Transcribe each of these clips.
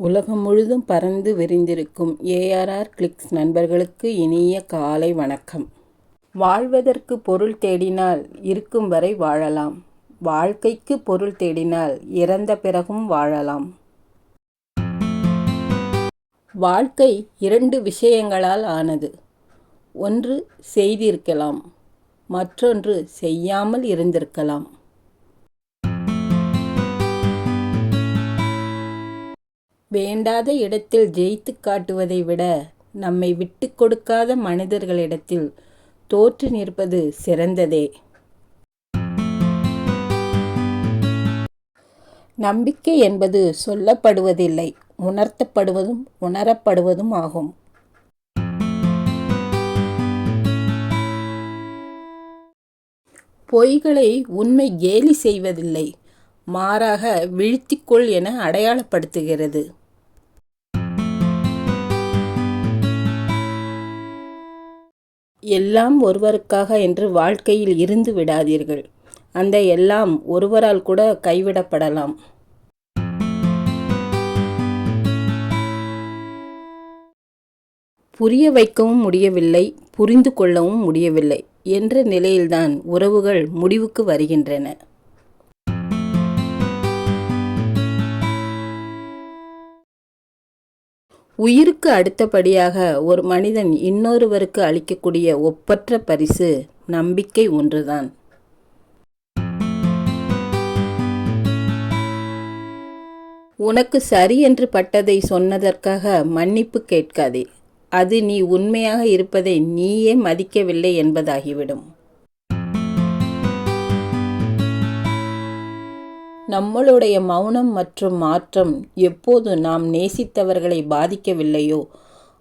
உலகம் முழுதும் பறந்து விரிந்திருக்கும் ஏஆர்ஆர் கிளிக்ஸ் நண்பர்களுக்கு இனிய காலை வணக்கம். வாழ்வதற்கு பொருள் தேடினால் இருக்கும் வரை வாழலாம். வாழ்க்கைக்கு பொருள் தேடினால் இறந்த பிறகும் வாழலாம். வாழ்க்கை 2 விஷயங்களால் ஆனது. ஒன்று செய்திருக்கலாம், மற்றொன்று செய்யாமல் இருந்திருக்கலாம். வேண்டாத இடத்தில் ஜெயித்து காட்டுவதை விட நம்மை விட்டு கொடுக்காத மனிதர்களிடத்தில் தோற்று நிற்பது சிறந்ததே. நம்பிக்கை என்பது சொல்லப்படுவதில்லை, உணர்த்தப்படுவதும் உணரப்படுவதும் ஆகும். பொய்களை உண்மை கேலி செய்வதில்லை, மாறாக விழித்திக்கொள் என அடையாளப்படுத்துகிறது. எல்லாம் ஒருவருக்காக என்று வாழ்க்கையில் இருந்து விடாதீர்கள். அந்த எல்லாம் ஒருவரால் கூட கைவிடப்படலாம். புரிய வைக்கவும் முடியவில்லை, புரிந்து கொள்ளவும் முடியவில்லை என்ற நிலையில்தான் உறவுகள் முடிவுக்கு வருகின்றன. உயிருக்கு அடுத்தபடியாக ஒரு மனிதன் இன்னொருவருக்கு அளிக்கக்கூடிய ஒப்பற்ற பரிசு நம்பிக்கை ஒன்றுதான். உனக்கு சரி என்று பட்டதை சொன்னதற்காக மன்னிப்பு கேட்காதே. அது நீ உண்மையாக இருப்பதை நீயே மதிக்கவில்லை என்பதாகிவிடும். நம்மளுடைய மௌனம் மற்றும் மாற்றம் எப்போது நாம் நேசித்தவர்களை பாதிக்கவில்லையோ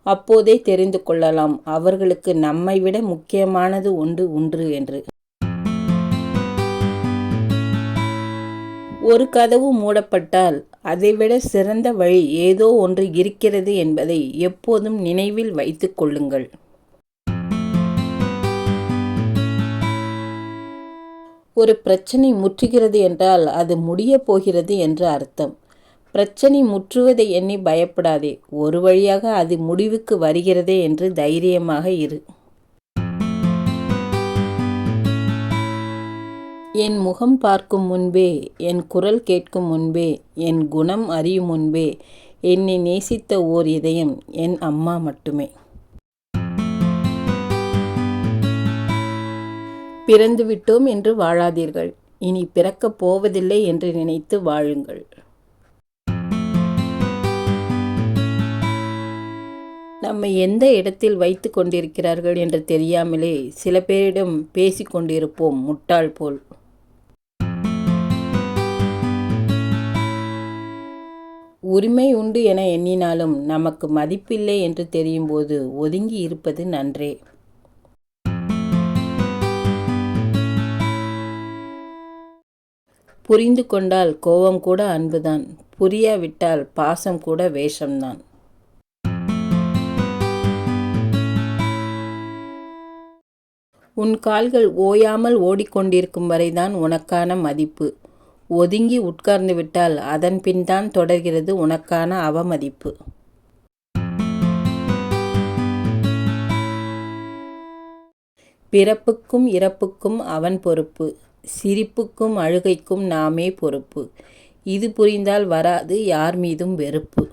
அப்போதே தெரிந்து கொள்ளலாம் அவர்களுக்கு நம்மை விட முக்கியமானது ஒன்று என்று. ஒரு கதவு மூடப்பட்டால் அதைவிட சிறந்த வழி ஏதோ ஒன்று இருக்கிறது என்பதை எப்போதும் நினைவில் வைத்துக் கொள்ளுங்கள். ஒரு பிரச்சனை முற்றுகிறது என்றால் அது முடிய போகிறது என்று அர்த்தம். பிரச்சனை முற்றுவதை எண்ணி பயப்படாதே, ஒரு வழியாக அது முடிவுக்கு வருகிறதே என்று தைரியமாக இரு. என் முகம் பார்க்கும் முன்பே, என் குரல் கேட்கும் முன்பே, என் குணம் அறியும் முன்பே என்னை நேசித்த ஓர் இதயம் என் அம்மா மட்டுமே. பிறந்து விட்டோம் என்று வாழாதீர்கள், இனி பிறக்கப் போவதில்லை என்று நினைத்து வாழுங்கள். நம்மை எந்த இடத்தில் வைத்து கொண்டிருக்கிறார்கள் என்று தெரியாமலே சில பேரிடம் பேசிக்கொண்டிருப்போம் முட்டாள் போல். உரிமை உண்டு என எண்ணினாலும் நமக்கு மதிப்பில்லை என்று தெரியும் போது ஒதுங்கி இருப்பது நன்றே. புரிந்து கொண்டால் கோபம் கூட அன்புதான், புரியாவிட்டால் பாசம் கூட வேஷம்தான். உன் கால்கள் ஓயாமல் ஓடிக்கொண்டிருக்கும் வரைதான் உனக்கான மதிப்பு. ஒதுங்கி உட்கார்ந்து விட்டால் அதன் பின்தான் தொடர்கிறது உனக்கான அவமதிப்பு. பிறப்புக்கும் இறப்புக்கும் அவன் பொறுப்பு, சிரிப்புக்கும் அழுகைக்கும் நாமே பொறுப்பு. இது புரிந்தால் வராது யார் மீதும் வெறுப்பு.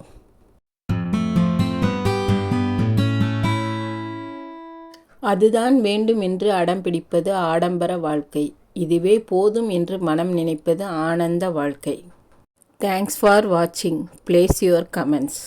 அதுதான் வேண்டும் என்று அடம் பிடிப்பது ஆடம்பர வாழ்க்கை. இதுவே போதும் என்று மனம் நினைப்பது ஆனந்த வாழ்க்கை. தேங்க்ஸ் ஃபார் வாட்சிங். Place your comments.